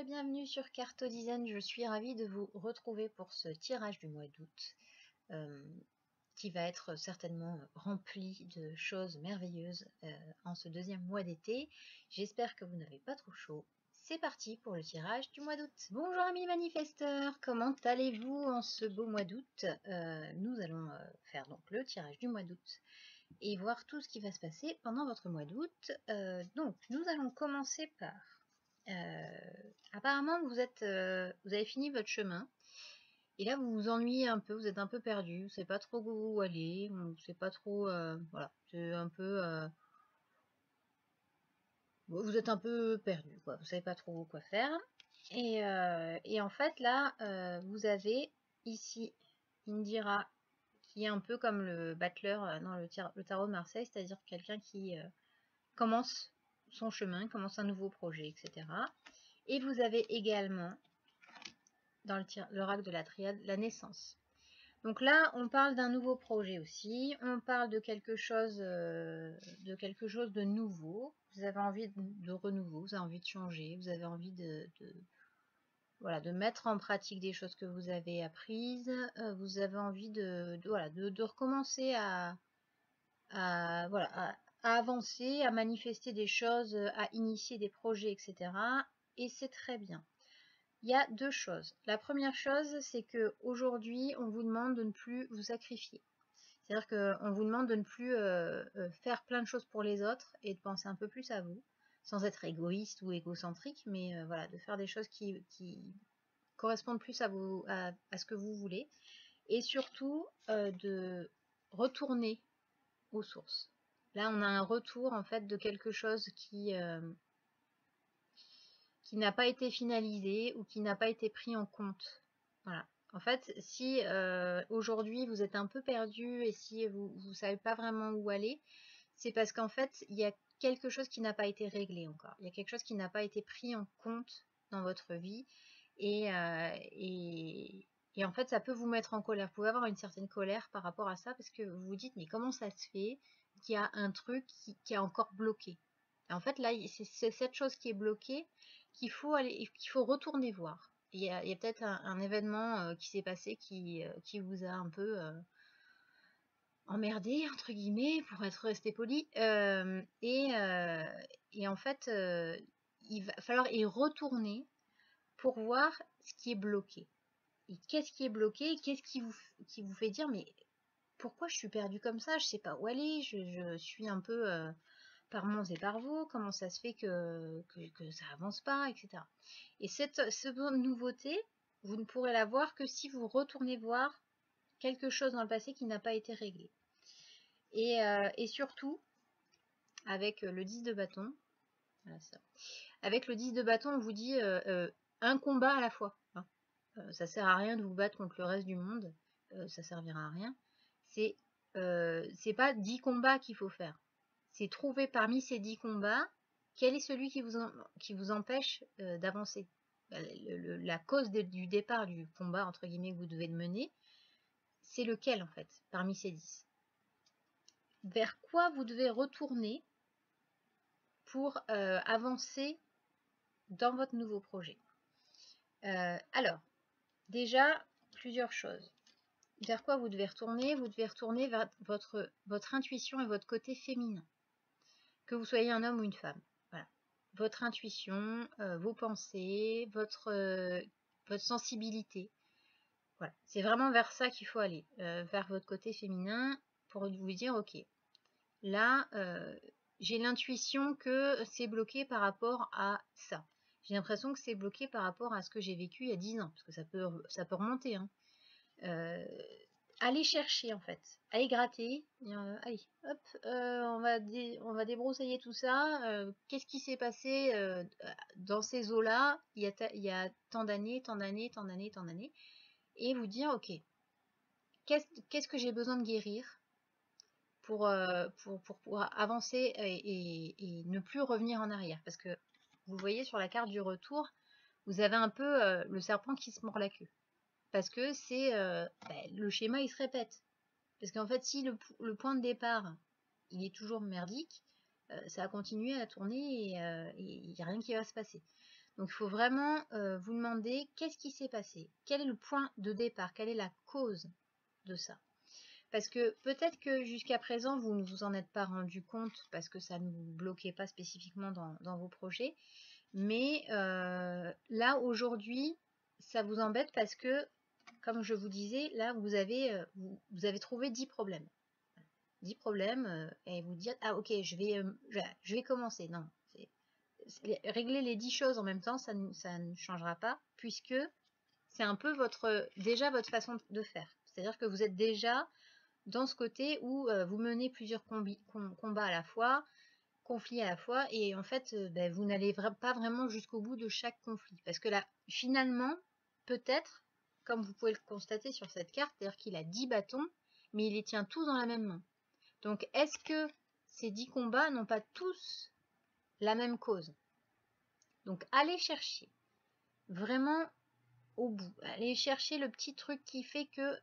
et bienvenue sur Carto Design. Je suis ravie de vous retrouver pour ce tirage du mois d'août qui va être certainement rempli de choses merveilleuses en ce deuxième mois d'été. J'espère que vous n'avez pas trop chaud. C'est parti pour le tirage du mois d'août. Bonjour amis manifesteurs, comment allez-vous en ce beau mois d'août? Nous allons faire donc le tirage du mois d'août et voir tout ce qui va se passer pendant votre mois d'août. Donc nous allons commencer par... apparemment vous avez fini votre chemin et là vous vous ennuyez un peu, vous êtes un peu perdu, vous ne savez pas trop où aller, vous ne savez pas trop, voilà, c'est un peu, vous êtes un peu perdu, quoi. Vous ne savez pas trop quoi faire. Et en fait là, vous avez ici Indira qui est un peu comme le battleur dans le tarot de Marseille, c'est-à-dire quelqu'un qui commence son chemin, commence un nouveau projet, etc. Et vous avez également, dans l'oracle de la triade, la naissance. Donc là, on parle d'un nouveau projet aussi, on parle de quelque chose de nouveau. Vous avez envie de renouveau, vous avez envie de changer, vous avez envie voilà, de mettre en pratique des choses que vous avez apprises, vous avez envie de recommencer voilà, à avancer, à manifester des choses, à initier des projets, etc. Et c'est très bien. Il y a deux choses. La première chose, c'est que aujourd'hui, on vous demande de ne plus vous sacrifier. C'est-à-dire qu'on vous demande de ne plus faire plein de choses pour les autres et de penser un peu plus à vous, sans être égoïste ou égocentrique, mais voilà, de faire des choses qui correspondent plus à ce que vous voulez. Et surtout, de retourner aux sources. Là, on a un retour en fait de quelque chose qui n'a pas été finalisé ou qui n'a pas été pris en compte. Voilà. En fait, si aujourd'hui vous êtes un peu perdu et si vous ne savez pas vraiment où aller, c'est parce qu'en fait, il y a quelque chose qui n'a pas été réglé encore. Il y a quelque chose qui n'a pas été pris en compte dans votre vie et en fait, ça peut vous mettre en colère. Vous pouvez avoir une certaine colère par rapport à ça parce que vous vous dites, mais comment ça se fait qu'il y a un truc qui est encore bloqué? Et en fait, là, c'est cette chose qui est bloquée qu'il faut retourner voir. Il y a peut-être un événement qui s'est passé qui vous a un peu emmerdé, entre guillemets, pour être resté poli. Et en fait, il va falloir y retourner pour voir ce qui est bloqué. Et qu'est-ce qui est bloqué? Qu'est-ce qui vous fait dire, mais pourquoi je suis perdue comme ça? Je sais pas où aller, je suis un peu par monts et par vaux, comment ça se fait que ça avance pas, etc. Et cette nouveauté, vous ne pourrez la voir que si vous retournez voir quelque chose dans le passé qui n'a pas été réglé. Et surtout, avec le 10 de bâton, voilà ça. Avec le 10 de bâton, on vous dit un combat à la fois. Hein. Ça sert à rien de vous battre contre le reste du monde, ça servira à rien. C'est pas 10 combats qu'il faut faire. C'est trouver parmi ces 10 combats, quel est celui qui vous empêche d'avancer. La cause du départ du combat, entre guillemets, que vous devez mener, c'est lequel, en fait, parmi ces 10. Vers quoi vous devez retourner pour avancer dans votre nouveau projet. Alors, déjà, plusieurs choses. Vers quoi vous devez retourner? Vous devez retourner vers votre intuition et votre côté féminin. Que vous soyez un homme ou une femme. Voilà. Votre intuition, vos pensées, votre sensibilité. Voilà. C'est vraiment vers ça qu'il faut aller. Vers votre côté féminin pour vous dire, ok, là, j'ai l'intuition que c'est bloqué par rapport à ça. J'ai l'impression que c'est bloqué par rapport à ce que j'ai vécu il y a 10 ans, parce que ça peut remonter. Hein. Allez chercher en fait, allez gratter, allez, hop, on va débroussailler tout ça. Qu'est-ce qui s'est passé dans ces eaux-là il y a tant d'années, tant d'années, tant d'années, tant d'années, et vous dire, ok, qu'est-ce que j'ai besoin de guérir pour pouvoir avancer et ne plus revenir en arrière. Parce que vous voyez sur la carte du retour, vous avez un peu le serpent qui se mord la queue. Parce que c'est le schéma, il se répète. Parce qu'en fait, si le point de départ, il est toujours merdique, ça va continuer à tourner et il n'y a rien qui va se passer. Donc il faut vraiment vous demander qu'est-ce qui s'est passé, quel est le point de départ, quelle est la cause de ça. Parce que peut-être que jusqu'à présent, vous ne vous en êtes pas rendu compte parce que ça ne vous bloquait pas spécifiquement dans vos projets. Mais là, aujourd'hui, ça vous embête parce que, comme je vous disais, là, vous avez trouvé 10 problèmes. 10 problèmes et vous dire, ah ok, je vais commencer. Non, régler les 10 choses en même temps, ça ne changera pas puisque c'est un peu déjà votre façon de faire. C'est-à-dire que vous êtes déjà dans ce côté où vous menez plusieurs combats à la fois, conflits à la fois, et en fait, vous n'allez pas vraiment jusqu'au bout de chaque conflit. Parce que là, finalement, peut-être, comme vous pouvez le constater sur cette carte, c'est-à-dire qu'il a 10 bâtons, mais il les tient tous dans la même main. Donc, est-ce que ces 10 combats n'ont pas tous la même cause? Donc, allez chercher vraiment au bout. Allez chercher le petit truc qui fait que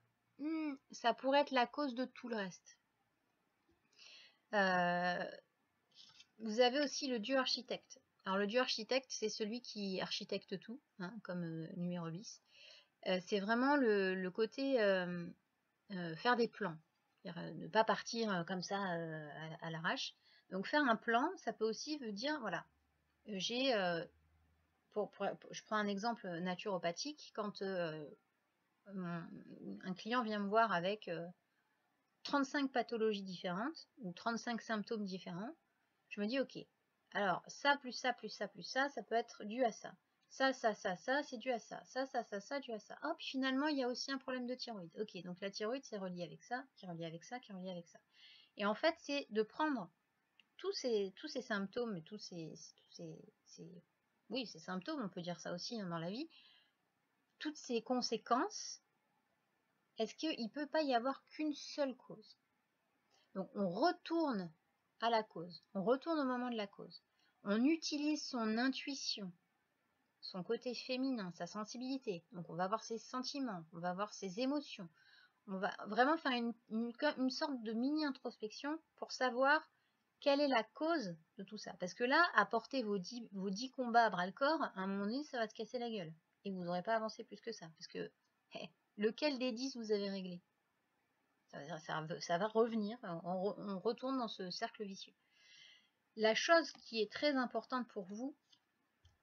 ça pourrait être la cause de tout le reste. Vous avez aussi le dieu architecte. Alors le dieu architecte, c'est celui qui architecte tout, hein, comme numéro 10. C'est vraiment le côté faire des plans. Ne pas partir comme ça à l'arrache. Donc faire un plan, ça peut aussi veut dire, voilà, j'ai... je prends un exemple naturopathique. Quand un client vient me voir avec 35 pathologies différentes ou 35 symptômes différents, je me dis ok, alors ça plus ça plus ça plus ça, ça peut être dû à ça. Ça, c'est dû à ça. Ça, dû à ça. Oh, puis finalement, il y a aussi un problème de thyroïde. Ok, donc la thyroïde, c'est relié avec ça, qui est relié avec ça, qui est relié avec ça. Et en fait, c'est de prendre tous ces symptômes, oui, ces symptômes, on peut dire ça aussi dans la vie, toutes ces conséquences, est-ce qu'il ne peut pas y avoir qu'une seule cause? Donc on retourne à la cause, on retourne au moment de la cause. On utilise son intuition, son côté féminin, sa sensibilité. Donc on va voir ses sentiments, on va voir ses émotions. On va vraiment faire une sorte de mini-introspection pour savoir quelle est la cause de tout ça. Parce que là, à porter vos 10 combats à bras-le-corps, à un moment donné, ça va se casser la gueule. Et vous n'aurez pas avancé plus que ça. Parce que, lequel des 10 vous avez réglé? Ça va revenir, on retourne dans ce cercle vicieux. La chose qui est très importante pour vous,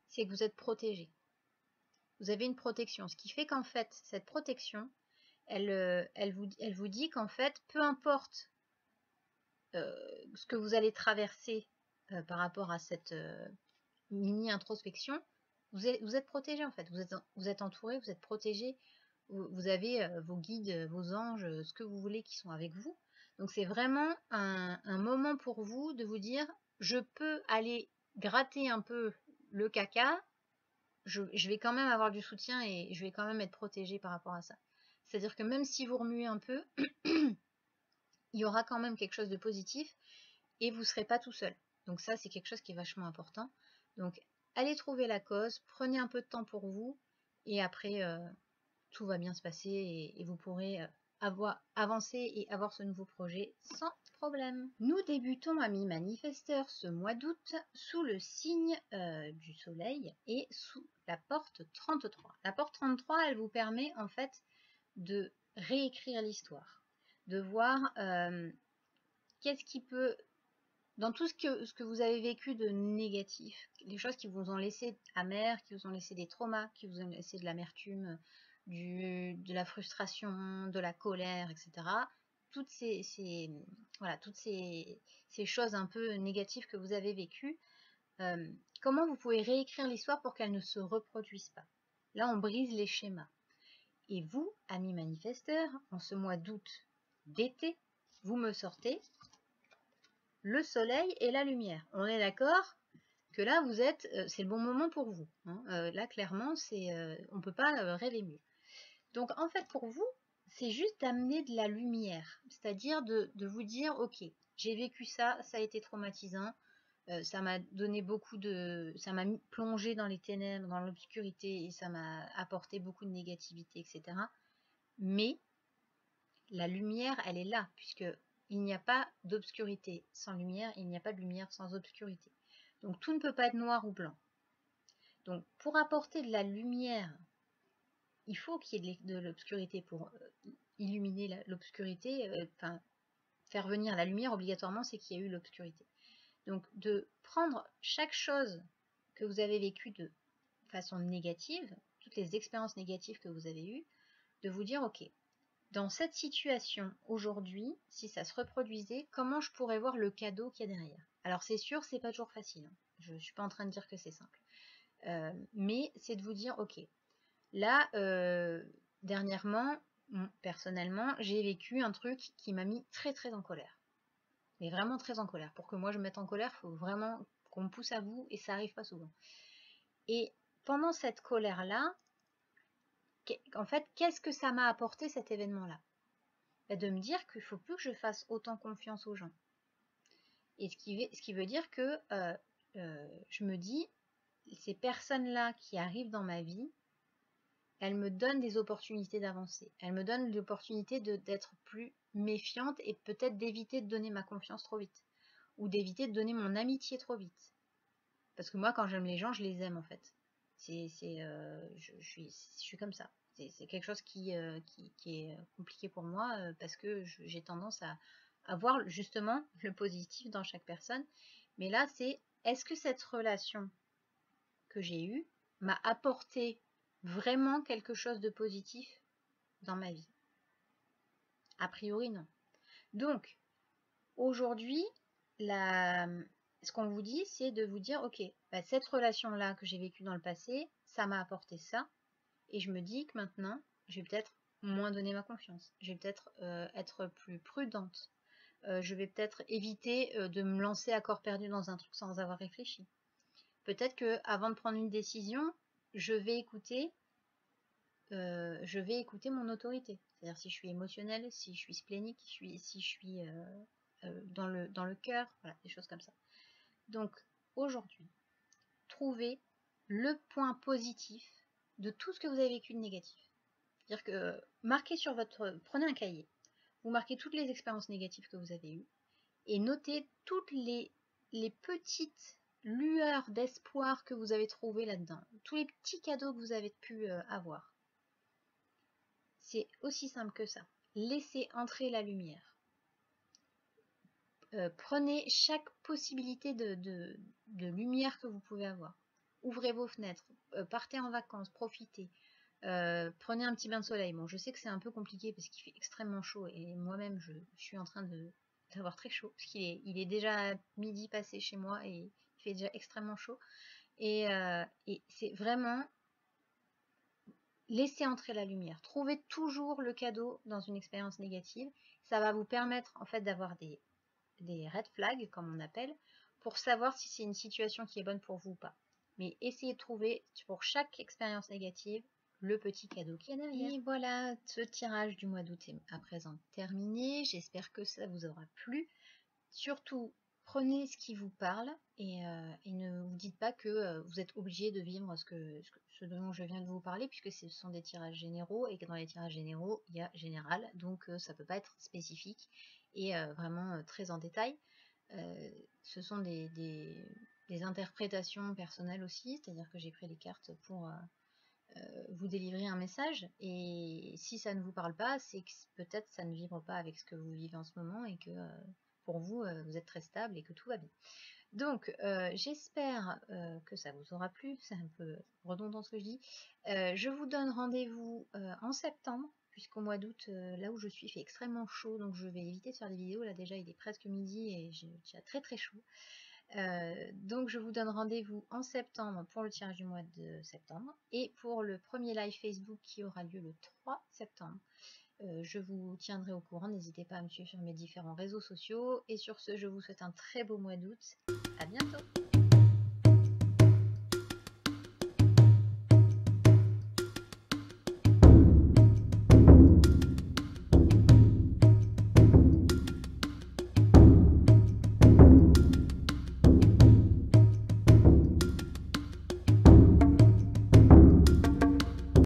c'est que vous êtes protégé. Vous avez une protection, ce qui fait qu'en fait, cette protection, elle vous dit qu'en fait, peu importe ce que vous allez traverser par rapport à cette mini-introspection, vous êtes protégé en fait, vous êtes entouré, vous êtes protégé, vous avez vos guides, vos anges, ce que vous voulez qui sont avec vous. Donc c'est vraiment un moment pour vous de vous dire, je peux aller gratter un peu le caca, je vais quand même avoir du soutien et je vais quand même être protégée par rapport à ça. C'est-à-dire que même si vous remuez un peu, il y aura quand même quelque chose de positif et vous ne serez pas tout seul. Donc ça, c'est quelque chose qui est vachement important. Donc allez trouver la cause, prenez un peu de temps pour vous et après, tout va bien se passer et vous pourrez avancer et avoir ce nouveau projet sans problème. Nous débutons, amis manifesteurs, ce mois d'août sous le signe du soleil et sous la porte 33. La porte 33, elle vous permet en fait de réécrire l'histoire, de voir qu'est-ce qui peut, dans tout ce que vous avez vécu de négatif, les choses qui vous ont laissé amers, qui vous ont laissé des traumas, qui vous ont laissé de l'amertume, de la frustration, de la colère, etc. Toutes toutes ces choses un peu négatives que vous avez vécues, comment vous pouvez réécrire l'histoire pour qu'elle ne se reproduise pas? Là, on brise les schémas. Et vous, amis manifesteurs, en ce mois d'août d'été, vous me sortez le soleil et la lumière. On est d'accord que là, vous êtes, c'est le bon moment pour vous. Hein. Là, clairement, on ne peut pas rêver mieux. Donc, en fait, pour vous, c'est juste d'amener de la lumière. C'est-à-dire de vous dire, ok, j'ai vécu ça, ça a été traumatisant, ça m'a donné ça m'a plongé dans les ténèbres, dans l'obscurité, et ça m'a apporté beaucoup de négativité, etc. Mais la lumière, elle est là, puisque il n'y a pas d'obscurité sans lumière, il n'y a pas de lumière sans obscurité. Donc tout ne peut pas être noir ou blanc. Donc, pour apporter de la lumière, il faut qu'il y ait de l'obscurité pour illuminer l'obscurité, enfin, faire venir la lumière obligatoirement, c'est qu'il y a eu l'obscurité. Donc, de prendre chaque chose que vous avez vécue de façon négative, toutes les expériences négatives que vous avez eues, de vous dire, ok, dans cette situation aujourd'hui, si ça se reproduisait, comment je pourrais voir le cadeau qu'il y a derrière? Alors c'est sûr, c'est pas toujours facile, hein. Je ne suis pas en train de dire que c'est simple. Mais c'est de vous dire, ok, là, dernièrement, personnellement, j'ai vécu un truc qui m'a mis très très en colère. Mais vraiment très en colère. Pour que moi je me mette en colère, il faut vraiment qu'on me pousse à bout et ça arrive pas souvent. Et pendant cette colère-là, en fait, qu'est-ce que ça m'a apporté cet événement-là? De me dire qu'il ne faut plus que je fasse autant confiance aux gens. Et ce qui veut dire que je me dis, ces personnes-là qui arrivent dans ma vie, elles me donnent des opportunités d'avancer. Elles me donnent l'opportunité d'être plus méfiante et peut-être d'éviter de donner ma confiance trop vite. Ou d'éviter de donner mon amitié trop vite. Parce que moi, quand j'aime les gens, je les aime en fait. Je suis comme ça. C'est quelque chose qui est compliqué pour moi parce que j'ai tendance à voir justement le positif dans chaque personne. Mais là, c'est est-ce que cette relation que j'ai eue m'a apporté vraiment quelque chose de positif dans ma vie? A priori, non. Donc, aujourd'hui, ce qu'on vous dit, c'est de vous dire, ok, cette relation-là que j'ai vécue dans le passé, ça m'a apporté ça, et je me dis que maintenant, je vais peut-être moins donner ma confiance, je vais peut-être être plus prudente, je vais peut-être éviter de me lancer à corps perdu dans un truc sans avoir réfléchi. Peut-être que avant de prendre une décision, je vais écouter mon autorité. C'est-à-dire si je suis émotionnelle, si je suis splénique, si je suis dans le cœur, voilà, des choses comme ça. Donc aujourd'hui, trouvez le point positif de tout ce que vous avez vécu de négatif. C'est-à-dire que prenez un cahier, vous marquez toutes les expériences négatives que vous avez eues et notez toutes les petites lueurs d'espoir que vous avez trouvées là-dedans, tous les petits cadeaux que vous avez pu avoir. C'est aussi simple que ça. Laissez entrer la lumière. Prenez chaque possibilité de lumière que vous pouvez avoir. Ouvrez vos fenêtres, partez en vacances, profitez. Prenez un petit bain de soleil. Bon, je sais que c'est un peu compliqué parce qu'il fait extrêmement chaud et moi-même je suis en train d'avoir très chaud parce qu'il est déjà midi passé chez moi et il fait déjà extrêmement chaud. Et c'est vraiment laissez entrer la lumière. Trouvez toujours le cadeau dans une expérience négative. Ça va vous permettre en fait d'avoir des red flags, comme on appelle, pour savoir si c'est une situation qui est bonne pour vous ou pas. Mais essayez de trouver pour chaque expérience négative le petit cadeau qui est derrière. Et voilà, ce tirage du mois d'août est à présent terminé. J'espère que ça vous aura plu. Surtout, prenez ce qui vous parle et ne vous dites pas que vous êtes obligé de vivre ce dont je viens de vous parler, puisque ce sont des tirages généraux et que dans les tirages généraux, il y a général, donc ça ne peut pas être spécifique et vraiment très en détail. Ce sont des interprétations personnelles aussi, c'est-à-dire que j'ai pris les cartes pour vous délivrer un message, et si ça ne vous parle pas, c'est que peut-être ça ne vibre pas avec ce que vous vivez en ce moment et que pour vous, vous êtes très stable et que tout va bien. Donc, j'espère que ça vous aura plu. C'est un peu redondant ce que je dis. Je vous donne rendez-vous en septembre, puisqu'au mois d'août, là où je suis, il fait extrêmement chaud, donc je vais éviter de faire des vidéos. Là déjà, il est presque midi et j'ai déjà très très chaud. Donc je vous donne rendez-vous en septembre pour le tirage du mois de septembre et pour le premier live Facebook qui aura lieu le 3 septembre. Je vous tiendrai au courant, n'hésitez pas à me suivre sur mes différents réseaux sociaux et sur ce je vous souhaite un très beau mois d'août, à bientôt.